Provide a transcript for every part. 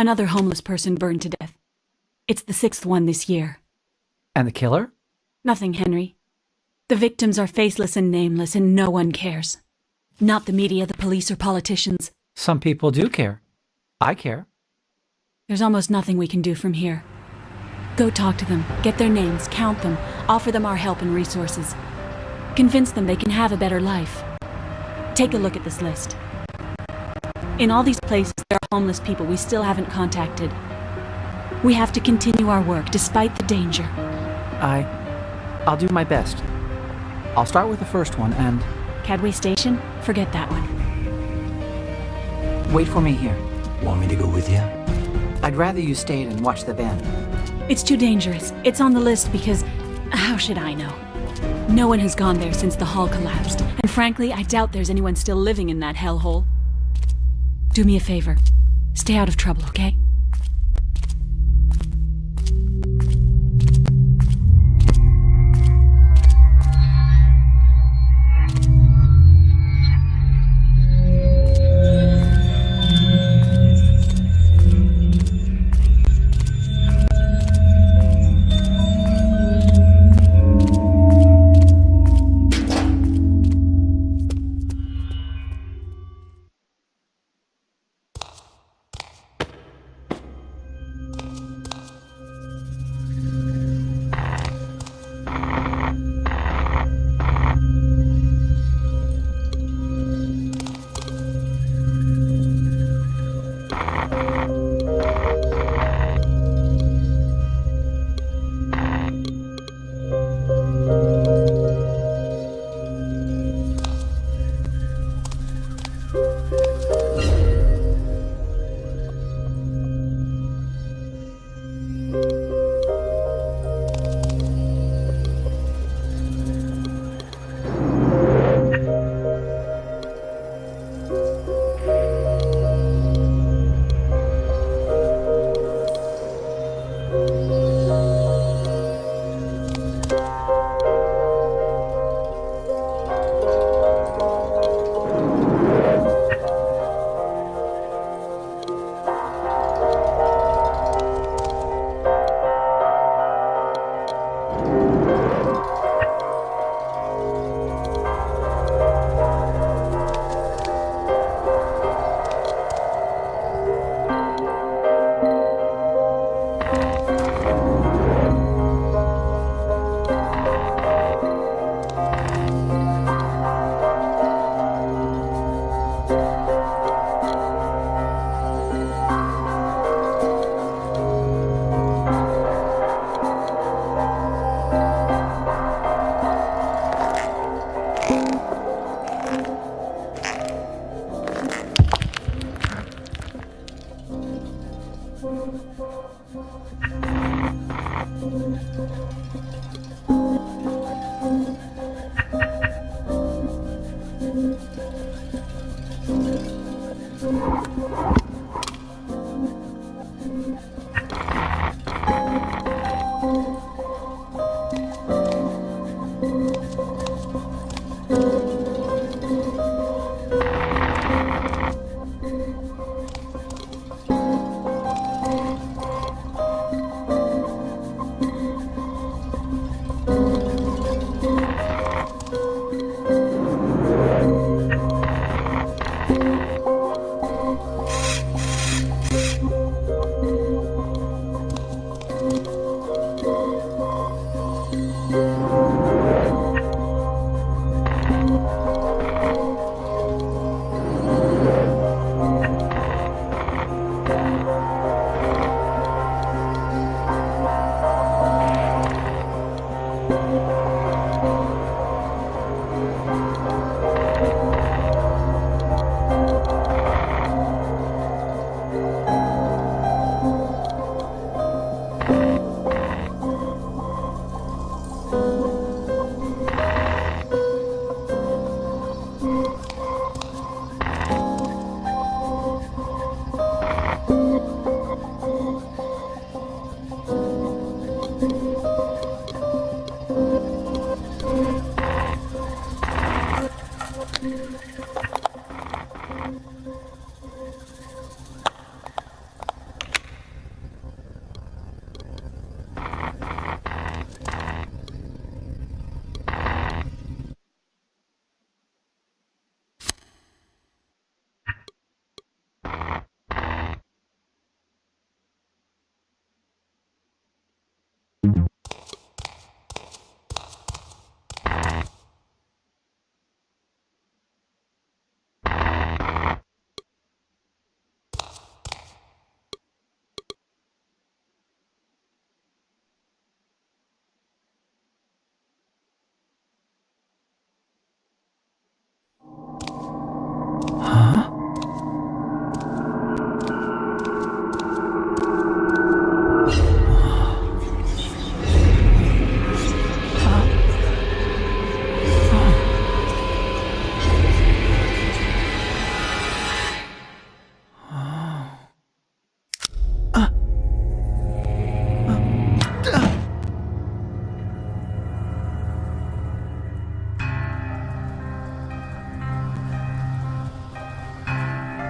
Another homeless person burned to death. It's the 6th one this year. And the killer? Nothing, Henry. The victims are faceless and nameless, and no one cares. Not the media, the police, or politicians. Some people do care. I care. There's almost nothing we can do from here. Go talk to them, get their names, count them, offer them our help and resources. Convince them they can have a better life. Take a look at this list. In all these places, there are homeless people we still haven't contacted. We have to continue our work, despite the danger. I'll do my best. I'll start with the first one and... Cadway Station? Forget that one. Wait for me here. Want me to go with you? I'd rather you stayed and watched the band. It's too dangerous. It's on the list because... how should I know? No one has gone there since the hall collapsed, and frankly, I doubt there's anyone still living in that hellhole. Do me a favor. Stay out of trouble, okay?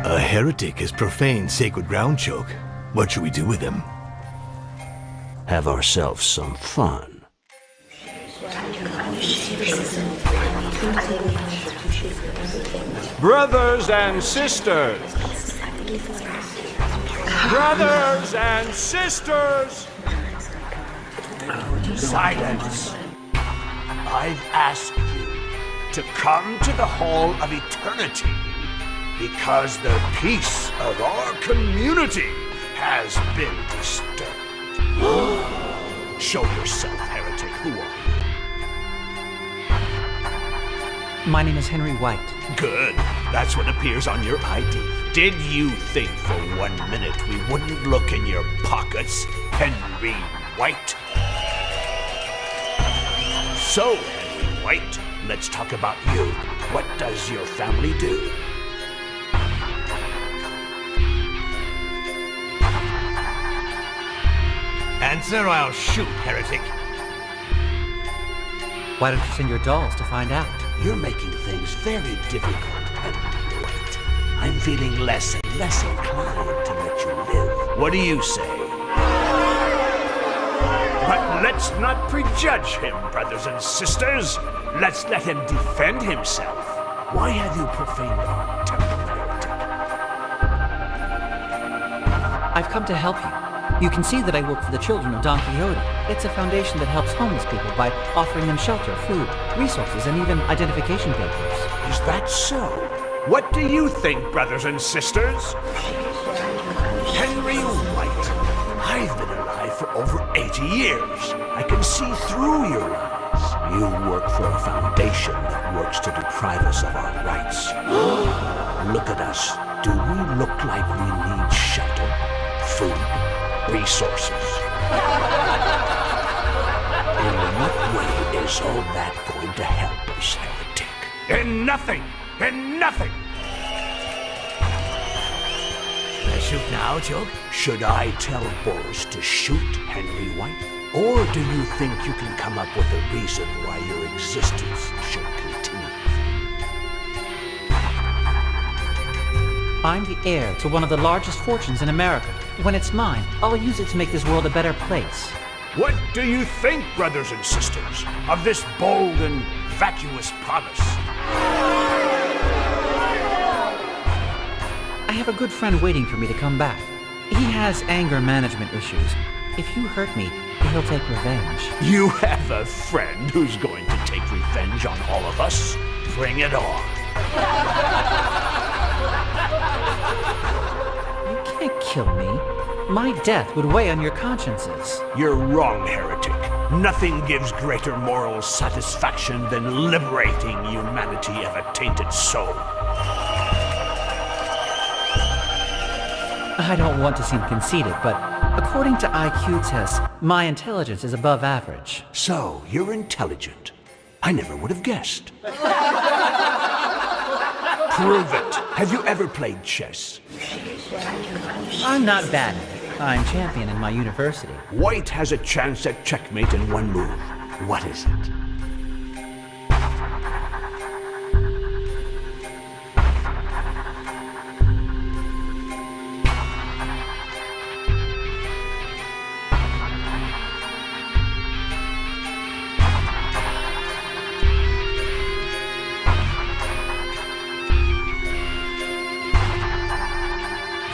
A heretic has profaned sacred ground, Choke. What should we do with him? Have ourselves some fun. Brothers and sisters! Brothers and sisters! Silence! I've asked you to come to the Hall of Eternity because the peace of our community has been disturbed. Show yourself, heretic. Who are you? My name is Henry White. Good. That's what appears on your ID. Did you think for 1 minute we wouldn't look in your pockets, Henry White? So, Henry White, let's talk about you. What does your family do? Answer, or I'll shoot, heretic. Why don't you send your dolls to find out? You're making things very difficult, Henry White. I'm feeling less and less inclined to let you live. What do you say? But let's not prejudge him, brothers and sisters. Let's let him defend himself. Why have you profaned our temple, heretic? I've come to help you. You can see that I work for the children of Don Quixote. It's a foundation that helps homeless people by offering them shelter, food, resources, and even identification papers. Is that so? What do you think, brothers and sisters? Henry White, I've been alive for over 80 years. I can see through your lies. You work for a foundation that works to deprive us of our rights. Look at us. Do we look like we need shelter, food, resources? In what way is all that going to help us, heretic? In nothing! In nothing! Can I shoot now, Choke? Should I tell Boris to shoot Henry White? Or do you think you can come up with a reason why your existence should continue? I'm the heir to one of the largest fortunes in America. When it's mine, I'll use it to make this world a better place. What do you think, brothers and sisters, of this bold and vacuous promise? I have a good friend waiting for me to come back. He has anger management issues. If you hurt me, he'll take revenge. You have a friend who's going to take revenge on all of us? Bring it on. You can't kill me. My death would weigh on your consciences. You're wrong, heretic. Nothing gives greater moral satisfaction than liberating humanity of a tainted soul. I don't want to seem conceited, but according to IQ tests, my intelligence is above average. So, you're intelligent. I never would have guessed. Prove it. Have you ever played chess? I'm not bad at it. I'm champion in my university. White has a chance at checkmate in one move. What is it?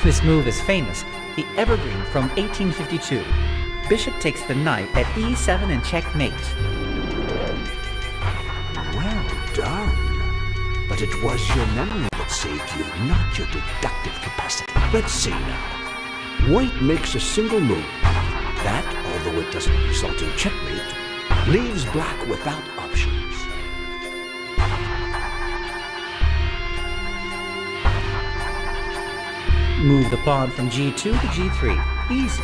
This move is famous, the Evergreen from 1852. Bishop takes the knight at e7 and checkmate. Well done. But it was your memory that saved you, not your deductive capacity. Let's see now. White makes a single move. That, although it doesn't result in checkmate, leaves black without options. Move the pawn from g2 to g3. Easy.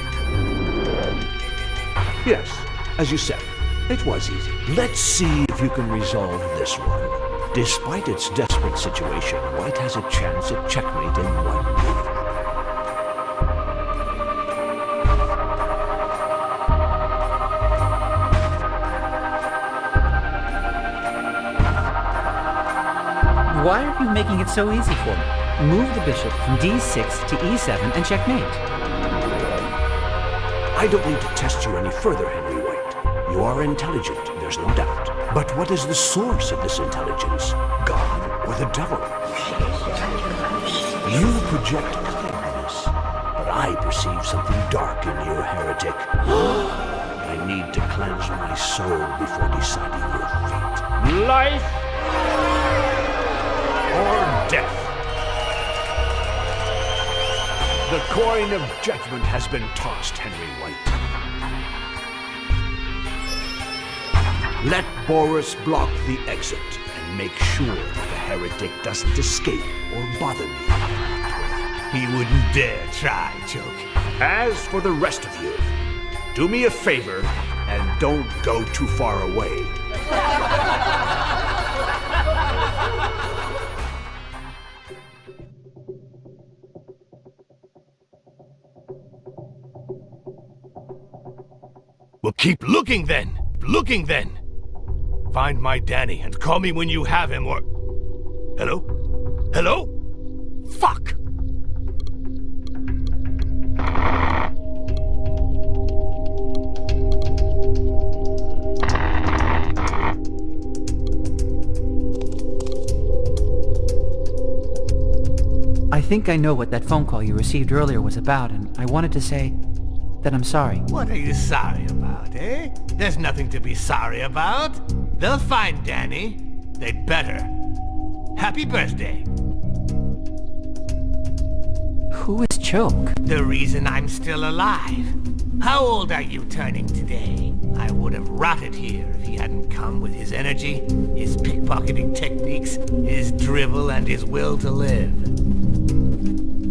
Yes, as you said, it was easy. Let's see if you can resolve this one. Despite its desperate situation, White has a chance at checkmate in one move. Why are you making it so easy for me? Move the bishop from d6 to e7 and checkmate. I don't need to test you any further, Henry White. You are intelligent, there's no doubt. But what is the source of this intelligence? God or the devil? You project kindness, but I perceive something dark in you, heretic. I need to cleanse my soul before deciding your fate. Life or death? The coin of judgment has been tossed, Henry White. Let Boris block the exit and make sure that the heretic doesn't escape or bother me. He wouldn't dare try, Choke. As for the rest of you, do me a favor and don't go too far away. Well, keep looking then! Looking then! Find my Danny and call me when you have him or... Hello? Hello? Fuck! I think I know what that phone call you received earlier was about, and I wanted to say that I'm sorry. What are you sorry about, eh? There's nothing to be sorry about. They'll find Danny. They'd better. Happy birthday. Who is Choke? The reason I'm still alive. How old are you turning today? I would have rotted here if he hadn't come with his energy, his pickpocketing techniques, his drivel, and his will to live.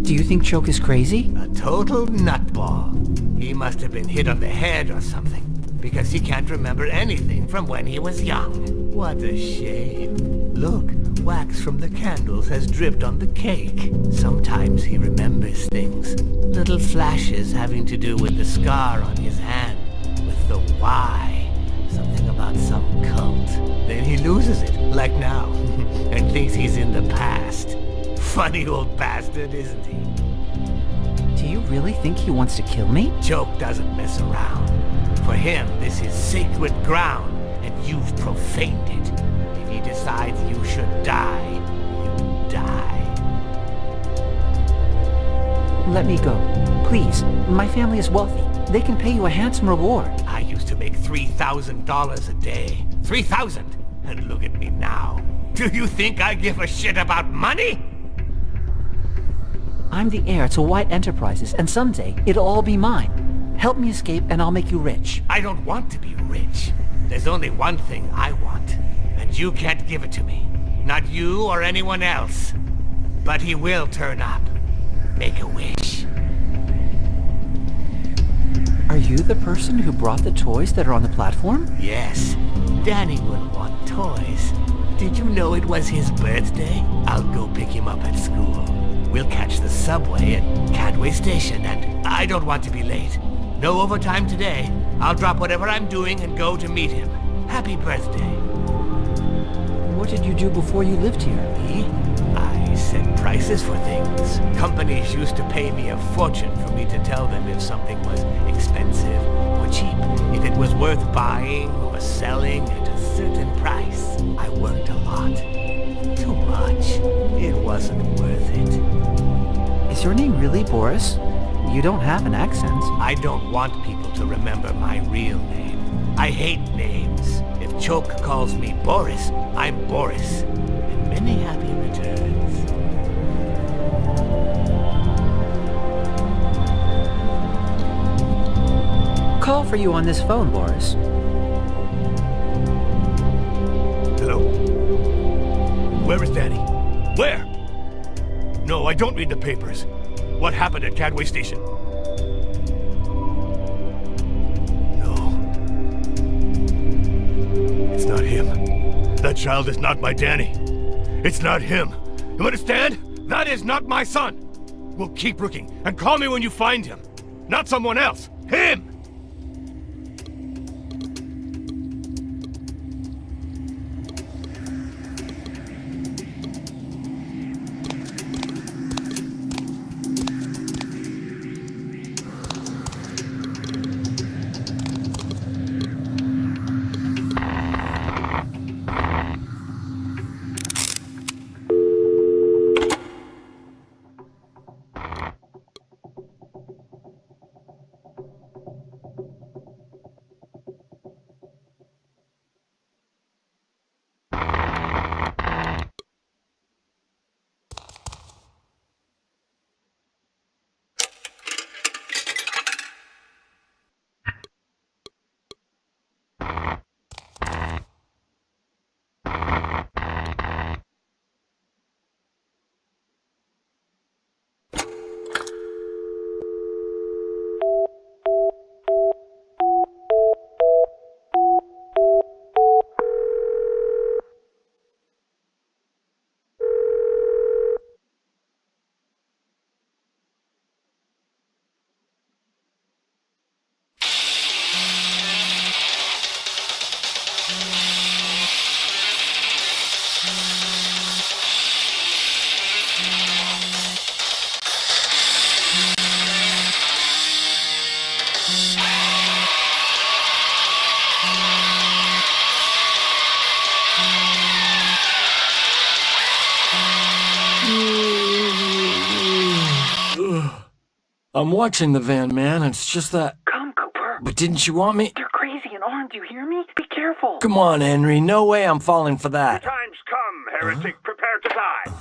Do you think Choke is crazy? A total nutball. He must have been hit on the head or something, because he can't remember anything from when he was young. What a shame. Look, wax from the candles has dripped on the cake. Sometimes he remembers things. Little flashes having to do with the scar on his hand, with the Y. Something about some cult. Then he loses it, like now, and thinks he's in the past. Funny old bastard, isn't he? Do you really think he wants to kill me? Choke doesn't mess around. For him, this is sacred ground, and you've profaned it. If he decides you should die, you die. Let me go. Please. My family is wealthy. They can pay you a handsome reward. I used to make $3,000 a day. 3,000! And look at me now. Do you think I give a shit about money? I'm the heir to White Enterprises, and someday it'll all be mine. Help me escape, and I'll make you rich. I don't want to be rich. There's only one thing I want, and you can't give it to me. Not you or anyone else. But he will turn up. Make a wish. Are you the person who brought the toys that are on the platform? Yes, Danny would want toys. Did you know it was his birthday? I'll go pick him up at school. We'll catch the subway at Cadway Station, and I don't want to be late. No overtime today. I'll drop whatever I'm doing and go to meet him. Happy birthday. What did you do before you lived here? Me? I set prices for things. Companies used to pay me a fortune for me to tell them if something was expensive or cheap, if it was worth buying or selling at a certain price. I worked a lot. Too much. It wasn't worth it. Is your name really Boris? You don't have an accent. I don't want people to remember my real name. I hate names. If Choke calls me Boris, I'm Boris. And many happy returns. Call for you on this phone, Boris. Hello? Where is Danny? Where? No, I don't read the papers. What happened at Cadway Station? No. It's not him. That child is not my Danny. It's not him. You understand? That is not my son. We'll keep looking, and call me when you find him. Not someone else. Him! I'm watching the van, man. It's just that... Come, Cooper. But didn't you want me... They're crazy and armed, you hear me? Be careful. Come on, Henry. No way I'm falling for that. Time's come, heretic. Prepare to die.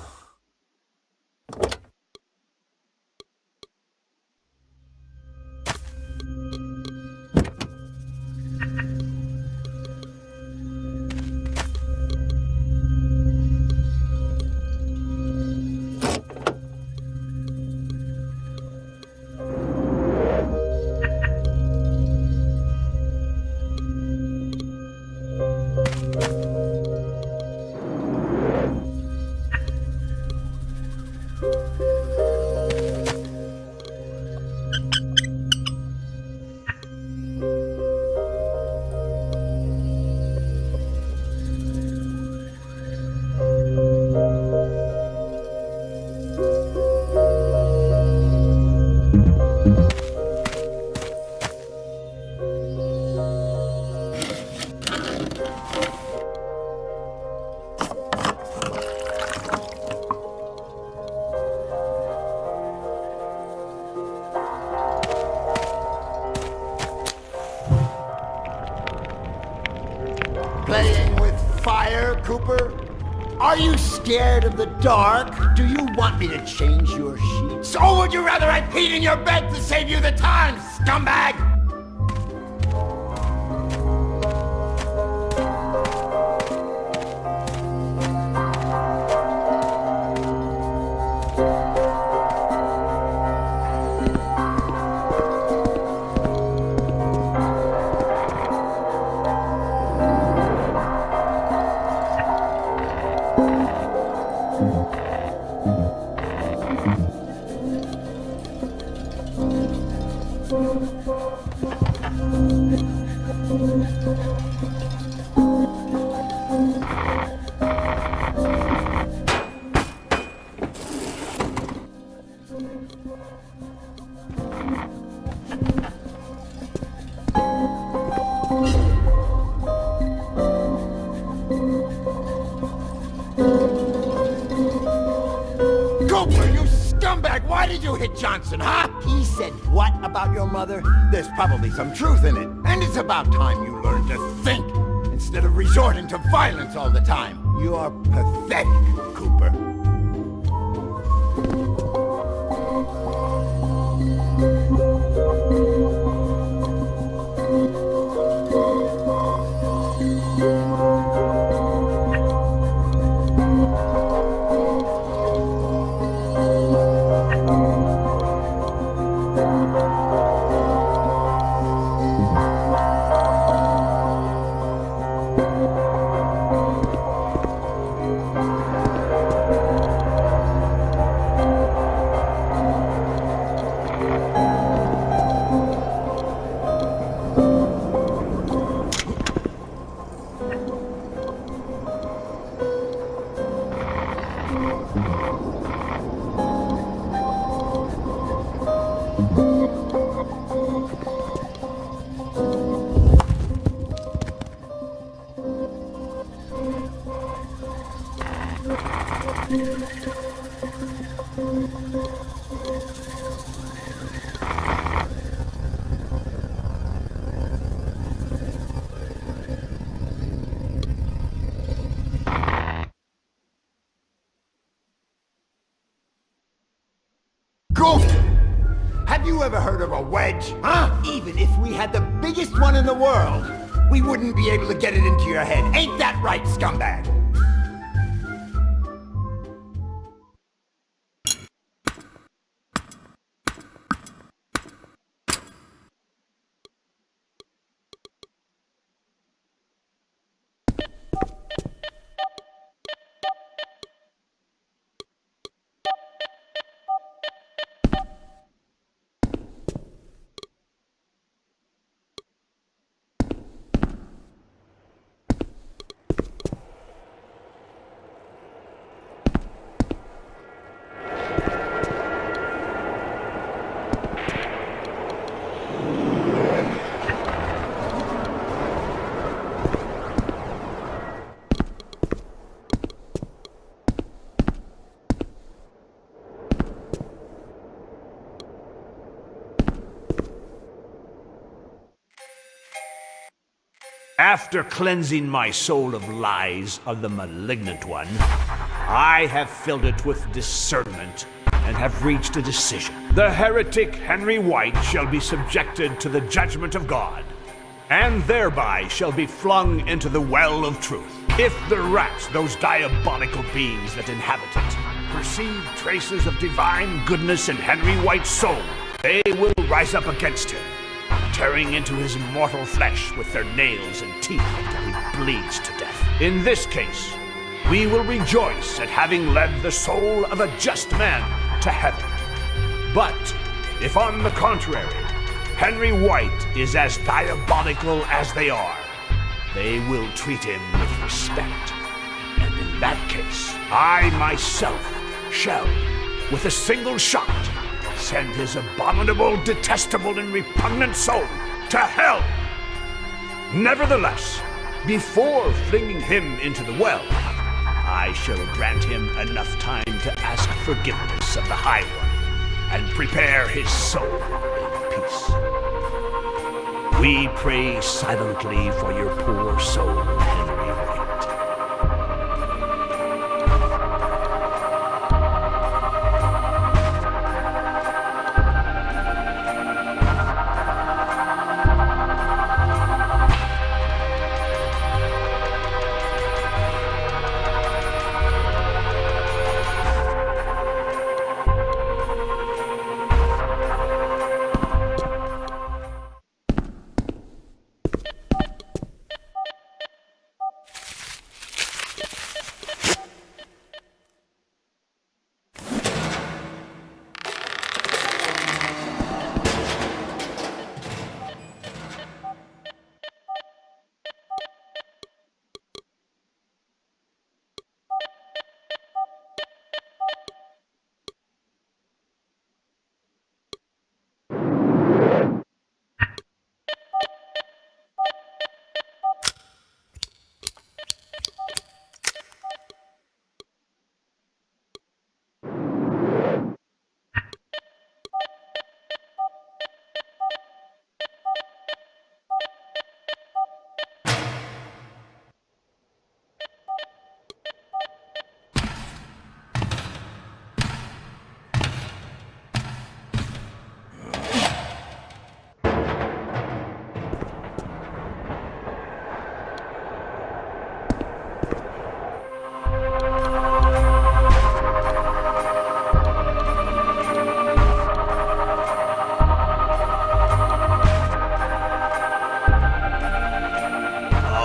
Playing with fire, Cooper? Are you scared of the dark? Do you want me to change your sheets? Or would you rather I peed in your bed to save you the time, scumbag? Cooper, you scumbag! Why did you hit Johnson, huh? He said what about your mother? There's probably some truth in it. And it's about time you learn to think, instead of resorting to violence all the time. You're pathetic, Cooper. Goof! Have you ever heard of a wedge, huh? Even if we had the biggest one in the world, we wouldn't be able to get it into your head. Ain't that right, scumbag? After cleansing my soul of lies of the malignant one, I have filled it with discernment and have reached a decision. The heretic Henry White shall be subjected to the judgment of God, and thereby shall be flung into the well of truth. If the rats, those diabolical beings that inhabit it, perceive traces of divine goodness in Henry White's soul, they will rise up against him, tearing into his mortal flesh with their nails and teeth until he bleeds to death. In this case, we will rejoice at having led the soul of a just man to heaven. But if on the contrary, Henry White is as diabolical as they are, they will treat him with respect. And in that case, I myself shall, with a single shot, send his abominable, detestable, and repugnant soul to hell. Nevertheless, before flinging him into the well, I shall grant him enough time to ask forgiveness of the High One and prepare his soul in peace. We pray silently for your poor soul, Henry White.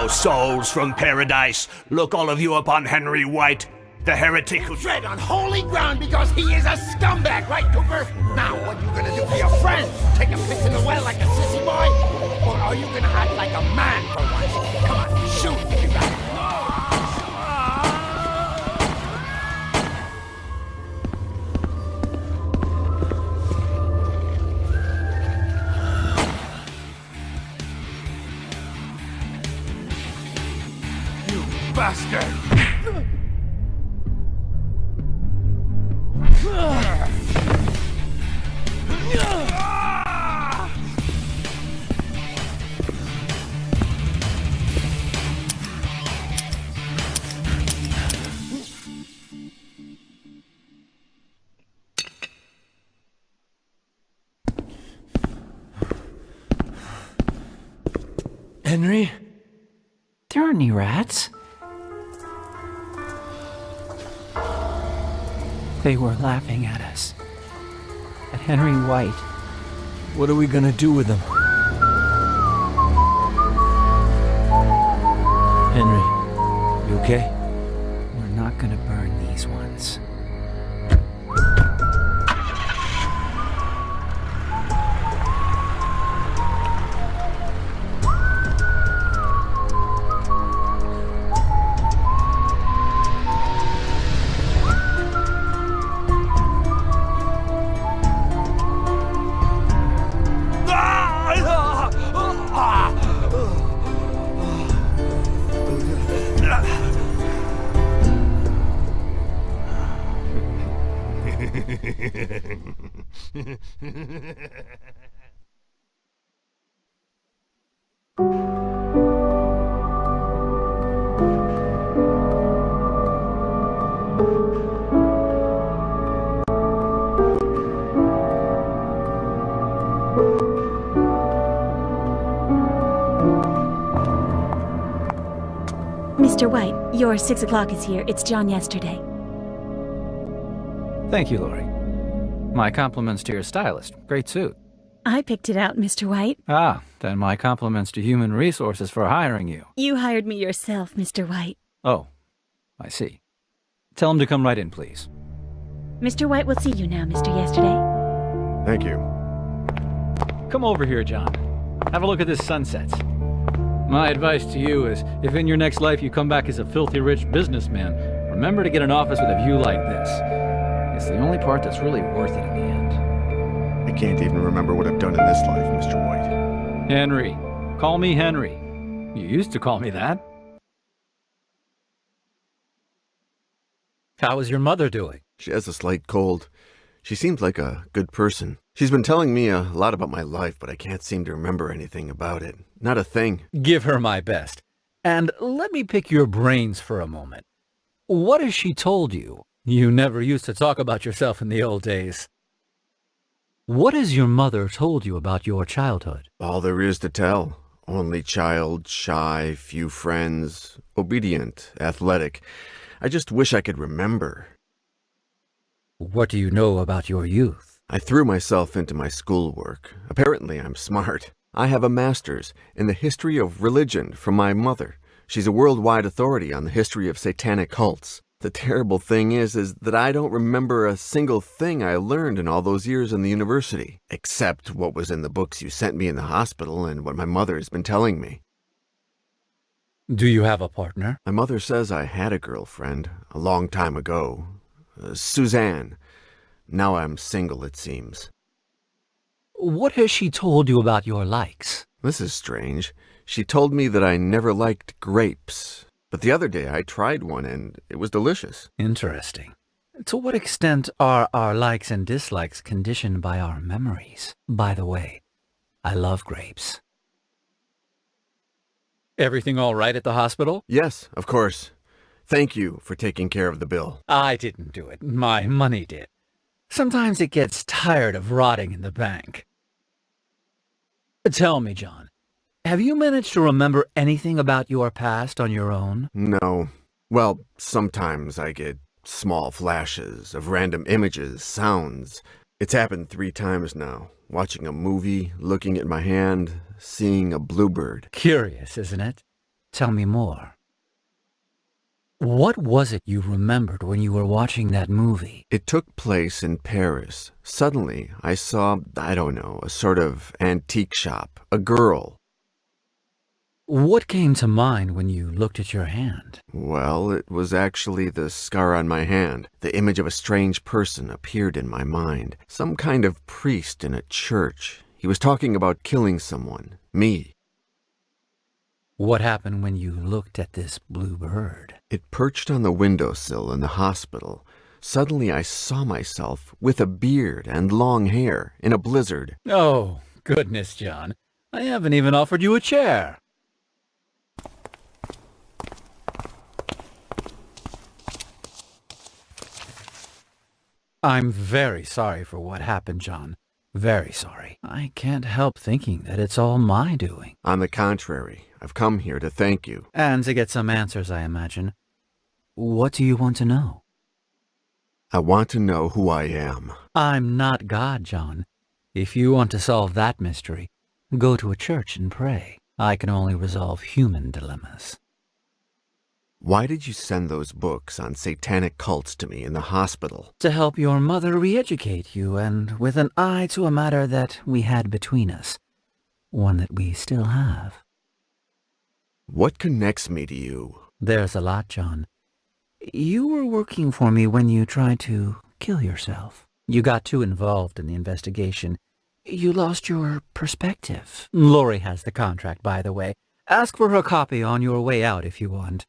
Souls from paradise, look all of you upon Henry White, the heretic who Tread on holy ground because he is a scumbag, right, Cooper? Now, what are you gonna do for your friend? Take a piss in the well like a sissy boy? Or are you gonna act like a man for once? Come on, shoot, you got it. Bastard! Henry? There aren't any rats. They were laughing at us. At Henry White. What are we gonna do with them? Henry, you okay? We're not gonna burn these ones. Mr. White, your 6 o'clock is here. It's John yesterday. Thank you, Lori. My compliments to your stylist. Great suit. I picked it out, Mr. White. Ah, then my compliments to Human Resources for hiring you. You hired me yourself, Mr. White. Oh, I see. Tell him to come right in, please. Mr. White will see you now, Mr. Yesterday. Thank you. Come over here, John. Have a look at this sunset. My advice to you is, if in your next life you come back as a filthy rich businessman, remember to get an office with a view like this. It's the only part that's really worth it in the end. I can't even remember what I've done in this life, Mr. White. Henry. Call me Henry. You used to call me that. How is your mother doing? She has a slight cold. She seems like a good person. She's been telling me a lot about my life, but I can't seem to remember anything about it. Not a thing. Give her my best. And let me pick your brains for a moment. What has she told you? You never used to talk about yourself in the old days. What has your mother told you about your childhood? All there is to tell. Only child, shy, few friends, obedient, athletic. I just wish I could remember. What do you know about your youth? I threw myself into my schoolwork. Apparently I'm smart. I have a master's in the history of religion from my mother. She's a worldwide authority on the history of satanic cults. The terrible thing is that I don't remember a single thing I learned in all those years in the university, except what was in the books you sent me in the hospital and what my mother has been telling me. Do you have a partner? My mother says I had a girlfriend a long time ago. Suzanne. Now I'm single, it seems. What has she told you about your likes? This is strange. She told me that I never liked grapes. But the other day I tried one and it was delicious. Interesting. To what extent are our likes and dislikes conditioned by our memories? By the way, I love grapes. Everything all right at the hospital? Yes, of course. Thank you for taking care of the bill. I didn't do it. My money did. Sometimes it gets tired of rotting in the bank. Tell me, John, have you managed to remember anything about your past on your own? No. Well, sometimes I get small flashes of random images, sounds. It's happened 3 times now. Watching a movie, looking at my hand, seeing a bluebird. Curious, isn't it? Tell me more. What was it you remembered when you were watching that movie? It took place in Paris. Suddenly, I saw, I don't know, a sort of antique shop, a girl. What came to mind when you looked at your hand? Well, it was actually the scar on my hand. The image of a strange person appeared in my mind. Some kind of priest in a church. He was talking about killing someone. Me. What happened when you looked at this blue bird? It perched on the windowsill in the hospital. Suddenly I saw myself with a beard and long hair in a blizzard. Oh, goodness, John. I haven't even offered you a chair. I'm very sorry for what happened, John. Very sorry. I can't help thinking that it's all my doing. On the contrary, I've come here to thank you. And to get some answers, I imagine. What do you want to know? I want to know who I am. I'm not God, John. If you want to solve that mystery, go to a church and pray. I can only resolve human dilemmas. Why did you send those books on satanic cults to me in the hospital? To help your mother re-educate you, and with an eye to a matter that we had between us. One that we still have. What connects me to you? There's a lot, John. You were working for me when you tried to kill yourself. You got too involved in the investigation. You lost your perspective. Lori has the contract, by the way. Ask for her copy on your way out if you want.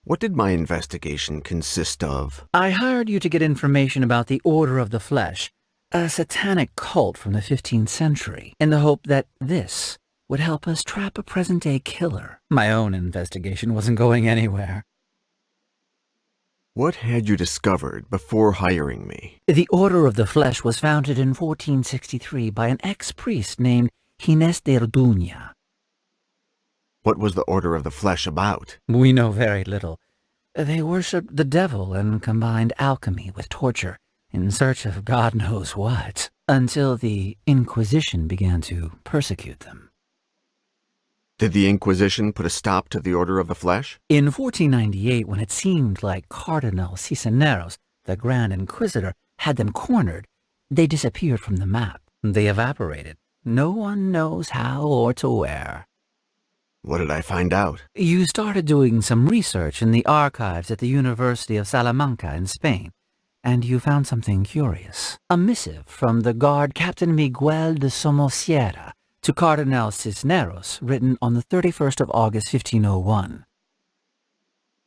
What did my investigation consist of? I hired you to get information about the Order of the Flesh, a satanic cult from the 15th century, in the hope that this would help us trap a present-day killer. My own investigation wasn't going anywhere. What had you discovered before hiring me? The Order of the Flesh was founded in 1463 by an ex-priest named Ginés de Orduña. What was the Order of the Flesh about? We know very little. They worshipped the devil and combined alchemy with torture in search of God knows what, until the Inquisition began to persecute them. Did the Inquisition put a stop to the Order of the Flesh? In 1498, when it seemed like Cardinal Cisneros, the Grand Inquisitor, had them cornered, they disappeared from the map. They evaporated. No one knows how or to where. What did I find out? You started doing some research in the archives at the University of Salamanca in Spain, and you found something curious. A missive from the guard Captain Miguel de Somosierra to Cardinal Cisneros, written on the 31st of August, 1501.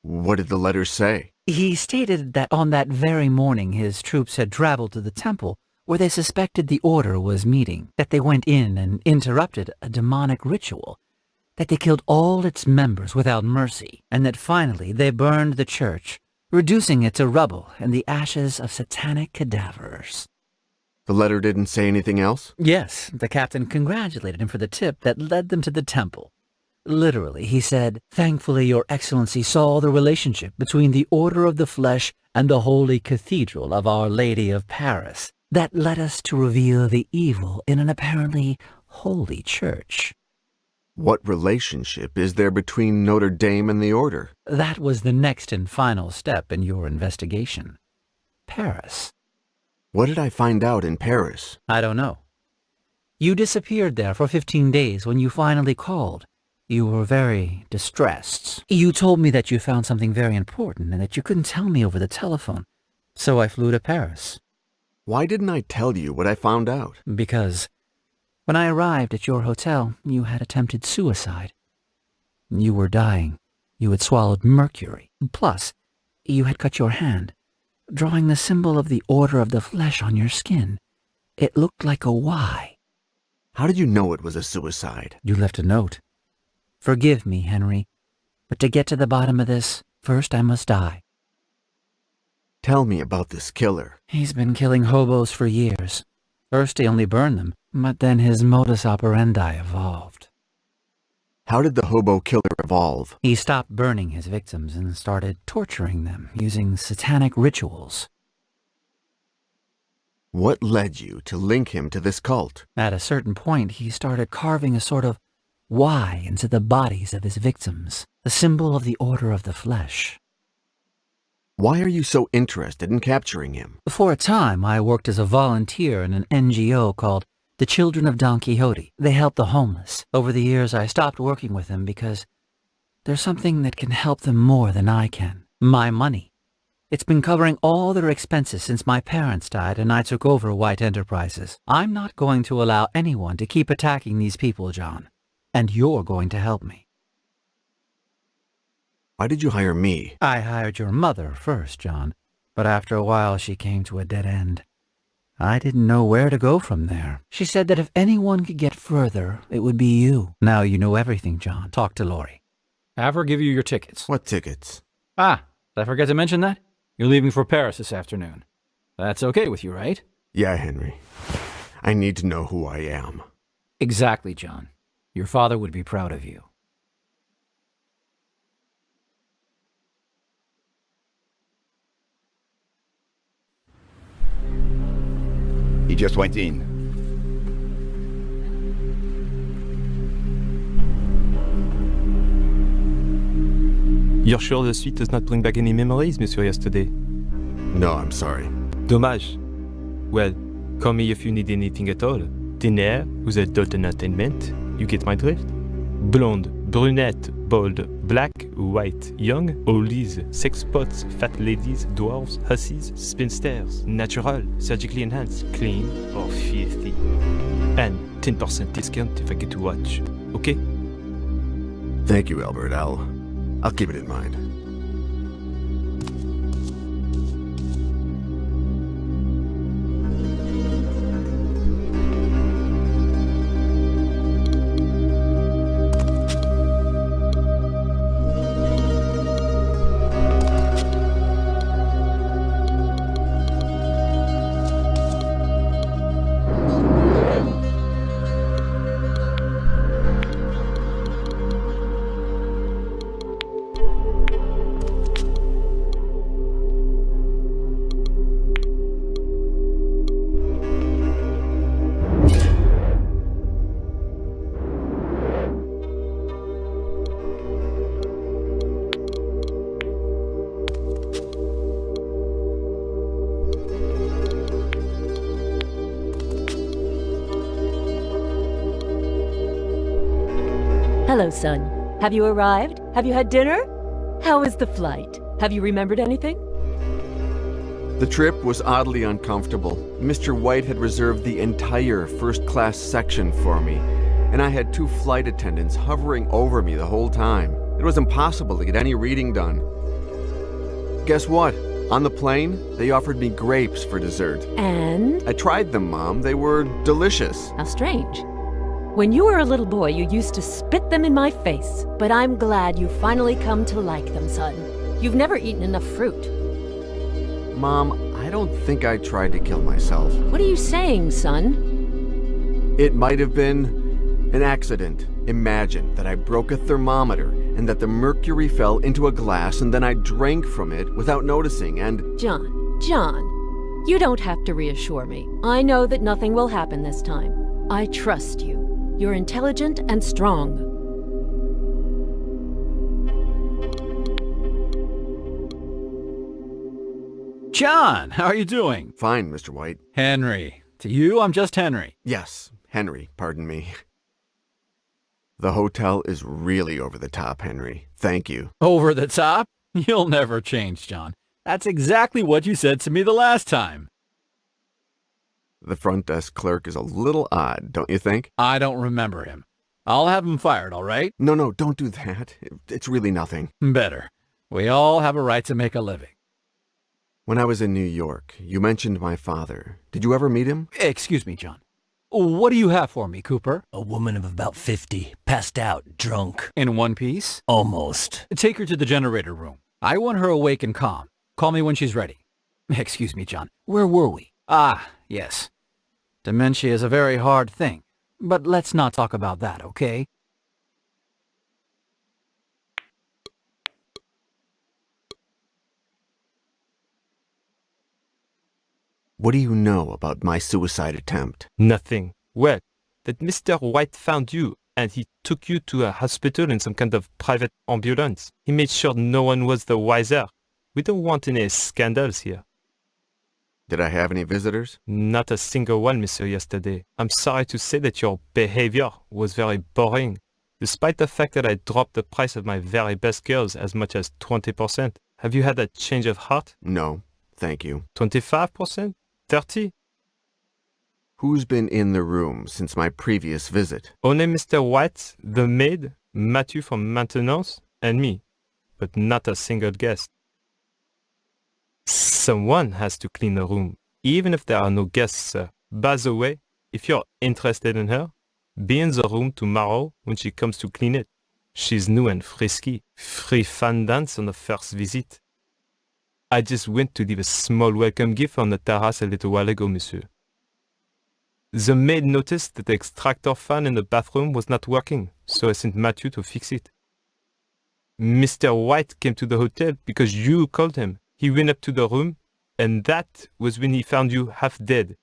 What did the letter say? He stated that on that very morning his troops had traveled to the temple where they suspected the order was meeting, that they went in and interrupted a demonic ritual, that they killed all its members without mercy, and that finally they burned the church, reducing it to rubble and the ashes of satanic cadavers. The letter didn't say anything else? Yes, the captain congratulated him for the tip that led them to the temple. Literally, he said, "Thankfully, Your Excellency saw the relationship between the Order of the Flesh and the Holy Cathedral of Our Lady of Paris. That led us to reveal the evil in an apparently holy church." What relationship is there between Notre Dame and the Order? That was the next and final step in your investigation. Paris. What did I find out in Paris? I don't know. You disappeared there for 15 days. When you finally called, you were very distressed. You told me that you found something very important and that you couldn't tell me over the telephone. So I flew to Paris. Why didn't I tell you what I found out? Because when I arrived at your hotel, you had attempted suicide. You were dying. You had swallowed mercury. Plus, you had cut your hand, drawing the symbol of the Order of the Flesh on your skin. It looked like a Y. How did you know it was a suicide? You left a note. Forgive me, Henry, but to get to the bottom of this, first I must die. Tell me about this killer. He's been killing hobos for years. First he only burned them, but then his modus operandi evolved. How did the hobo killer evolve? He stopped burning his victims and started torturing them using satanic rituals. What led you to link him to this cult? At a certain point, he started carving a sort of Y into the bodies of his victims, the symbol of the Order of the Flesh. Why are you so interested in capturing him? For a time, I worked as a volunteer in an NGO called The Children of Don Quixote. They help the homeless. Over the years, I stopped working with them because there's something that can help them more than I can. My money. It's been covering all their expenses since my parents died and I took over White Enterprises. I'm not going to allow anyone to keep attacking these people, John. And you're going to help me. Why did you hire me? I hired your mother first, John. But after a while, she came to a dead end. I didn't know where to go from there. She said that if anyone could get further, it would be you. Now you know everything, John. Talk to Lori. Have her give you your tickets. What tickets? Ah, did I forget to mention that? You're leaving for Paris this afternoon. That's okay with you, right? Yeah, Henry. I need to know who I am. Exactly, John. Your father would be proud of you. He just went in. You're sure the suite does not bring back any memories, Monsieur Yesterday? No, I'm sorry. Dommage. Well, call me if you need anything at all. Dinner, vous êtes d'autres entertainment. You get my drift? Blonde, brunette, bald, black, white, young, oldies, sex spots, fat ladies, dwarves, hussies, spinsters, natural, surgically enhanced, clean, or filthy. And 10% discount if I get to watch. Okay? Thank you, Albert. I'll keep it in mind. Hello, son. Have you arrived? Have you had dinner? How was the flight? Have you remembered anything? The trip was oddly uncomfortable. Mr. White had reserved the entire first-class section for me, and I had 2 flight attendants hovering over me the whole time. It was impossible to get any reading done. Guess what? On the plane, they offered me grapes for dessert. And? I tried them, Mom. They were delicious. How strange. When you were a little boy, you used to spit them in my face. But I'm glad you finally come to like them, son. You've never eaten enough fruit. Mom, I don't think I tried to kill myself. What are you saying, son? It might have been an accident. Imagine that I broke a thermometer and that the mercury fell into a glass and then I drank from it without noticing and... John, you don't have to reassure me. I know that nothing will happen this time. I trust you. You're intelligent and strong. John, how are you doing? Fine, Mr. White. Henry. To you, I'm just Henry. Yes, Henry, pardon me. The hotel is really over the top, Henry. Thank you. Over the top? You'll never change, John. That's exactly what you said to me the last time. The front desk clerk is a little odd, don't you think? I don't remember him. I'll have him fired, all right? No, don't do that. It's really nothing. Better. We all have a right to make a living. When I was in New York, you mentioned my father. Did you ever meet him? Excuse me, John. What do you have for me, Cooper? A woman of about 50, passed out, drunk. In one piece? Almost. Take her to the generator room. I want her awake and calm. Call me when she's ready. Excuse me, John. Where were we? Ah, yes. Dementia is a very hard thing. But let's not talk about that, okay? What do you know about my suicide attempt? Nothing. Well, that Mr. White found you and he took you to a hospital in some kind of private ambulance. He made sure no one was the wiser. We don't want any scandals here. Did I have any visitors? Not a single one, monsieur, yesterday. I'm sorry to say that your behavior was very boring, despite the fact that I dropped the price of my very best girls as much as 20%. Have you had a change of heart? No, thank you. 25%? 30? Who's been in the room since my previous visit? Only Mr. White, the maid, Matthew from maintenance, and me, but not a single guest. Someone has to clean the room, even if there are no guests, sir. By the way, if you're interested in her, be in the room tomorrow when she comes to clean it. She's new and frisky. Free fun dance on the first visit. I just went to leave a small welcome gift on the terrace a little while ago, monsieur. The maid noticed that the extractor fan in the bathroom was not working, so I sent Matthew to fix it. Mr. White came to the hotel because you called him. He went up to the room, and that was when he found you half dead.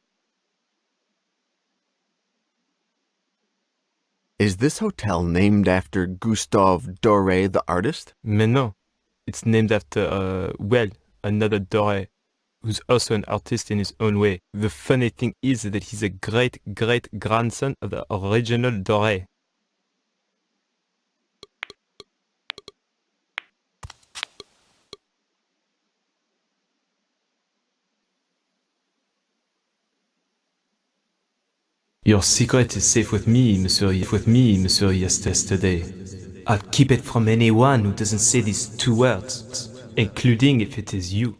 Is this hotel named after Gustave Doré, the artist? Mais non. It's named after, another Doré, who's also an artist in his own way. The funny thing is that he's a great-great-grandson of the original Doré. Your secret is safe with me, monsieur, yesterday. I'll keep it from anyone who doesn't say these 2 words, including if it is you.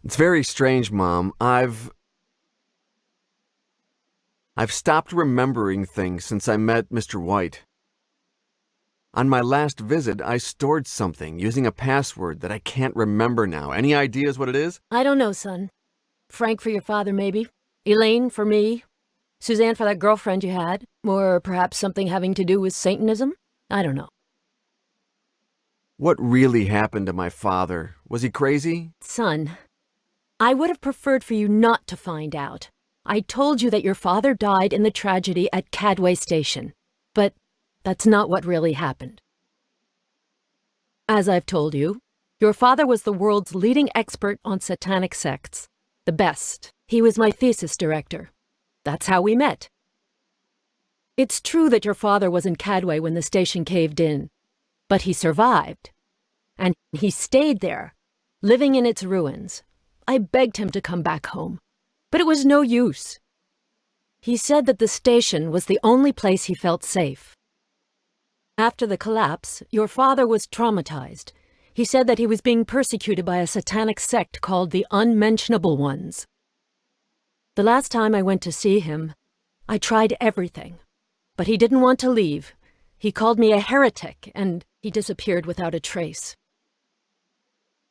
It's very strange, Mom. I've stopped remembering things since I met Mr. White. On my last visit, I stored something using a password that I can't remember now. Any ideas what it is? I don't know, son. Frank for your father, maybe. Elaine for me. Suzanne for that girlfriend you had. Or perhaps something having to do with Satanism? I don't know. What really happened to my father? Was he crazy? Son, I would have preferred for you not to find out. I told you that your father died in the tragedy at Cadway Station. But that's not what really happened. As I've told you, your father was the world's leading expert on satanic sects. The best. He was my thesis director. That's how we met. It's true that your father was in Cadway when the station caved in, but he survived. And he stayed there, living in its ruins. I begged him to come back home, but it was no use. He said that the station was the only place he felt safe. After the collapse, your father was traumatized. He said that he was being persecuted by a satanic sect called the Unmentionable Ones. The last time I went to see him, I tried everything, but he didn't want to leave. He called me a heretic, and he disappeared without a trace.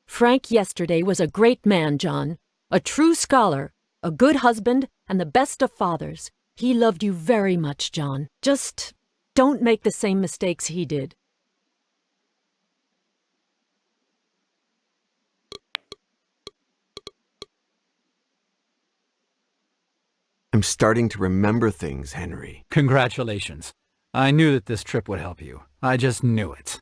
Frank yesterday was a great man, John. A true scholar, a good husband, and the best of fathers. He loved you very much, John. Just don't make the same mistakes he did. I'm starting to remember things, Henry. Congratulations. I knew that this trip would help you. I just knew it.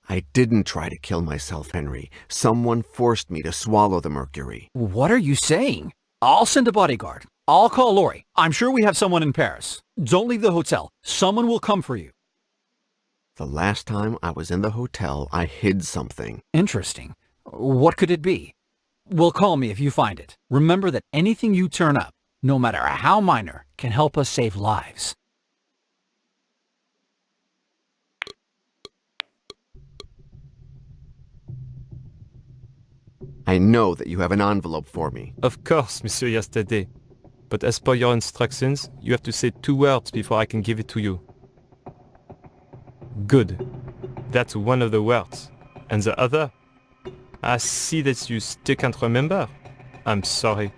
I didn't try to kill myself, Henry. Someone forced me to swallow the mercury. What are you saying? I'll send a bodyguard. I'll call Lori. I'm sure we have someone in Paris. Don't leave the hotel. Someone will come for you. The last time I was in the hotel, I hid something. Interesting. What could it be? Well, call me if you find it. Remember that anything you turn up, no matter how minor, can help us save lives. I know that you have an envelope for me. Of course, Monsieur Yesterday. But as per your instructions, you have to say 2 words before I can give it to you. Good. That's one of the words. And the other? I see that you still can't remember. I'm sorry.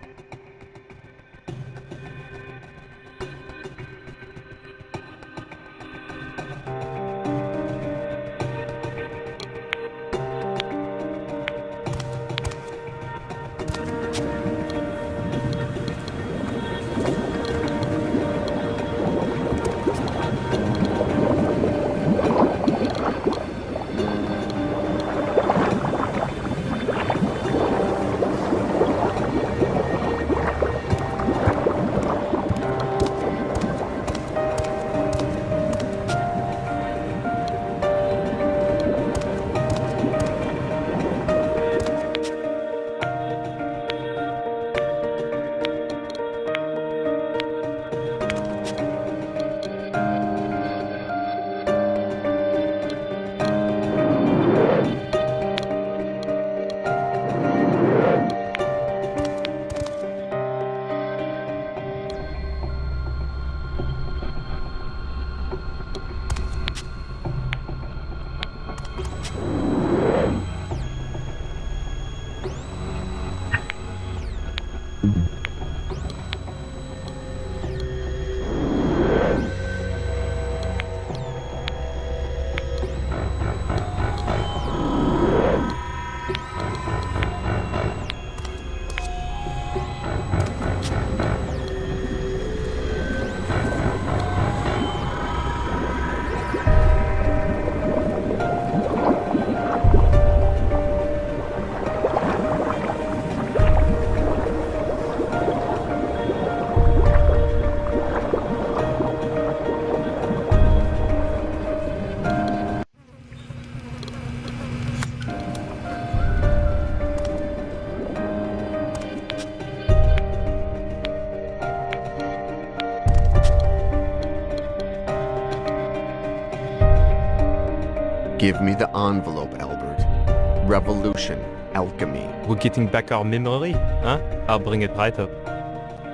Give me the envelope, Albert. Revolution. alchemy. We're getting back our memory, huh? I'll bring it right up.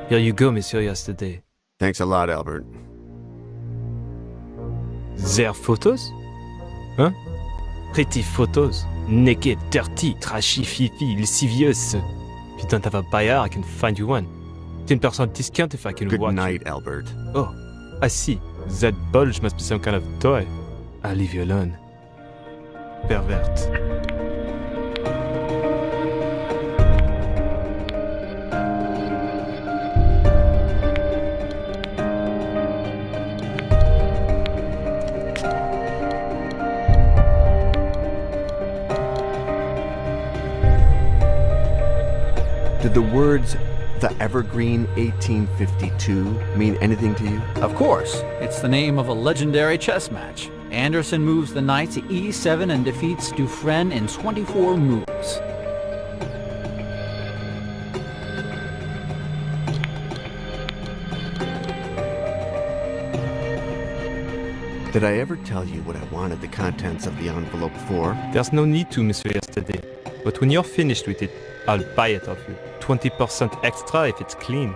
Here you go, Monsieur Yesterday. Thanks a lot, Albert. Their photos? Huh? Pretty photos. Naked, dirty, trashy, fifi, lascivious. If you don't have a buyer, I can find you one. 10% discount if I can Good watch night, you. Albert. Oh, I see. That bulge must be some kind of toy. I'll leave you alone. Pervert. Did the words "The Evergreen 1852" mean anything to you? Of course, it's the name of a legendary chess match. Anderson moves the knight to e7 and defeats Dufresne in 24 moves. Did I ever tell you what I wanted the contents of the envelope for? There's no need to, Monsieur Yesterday. But when you're finished with it, I'll buy it off you. 20% extra if it's clean.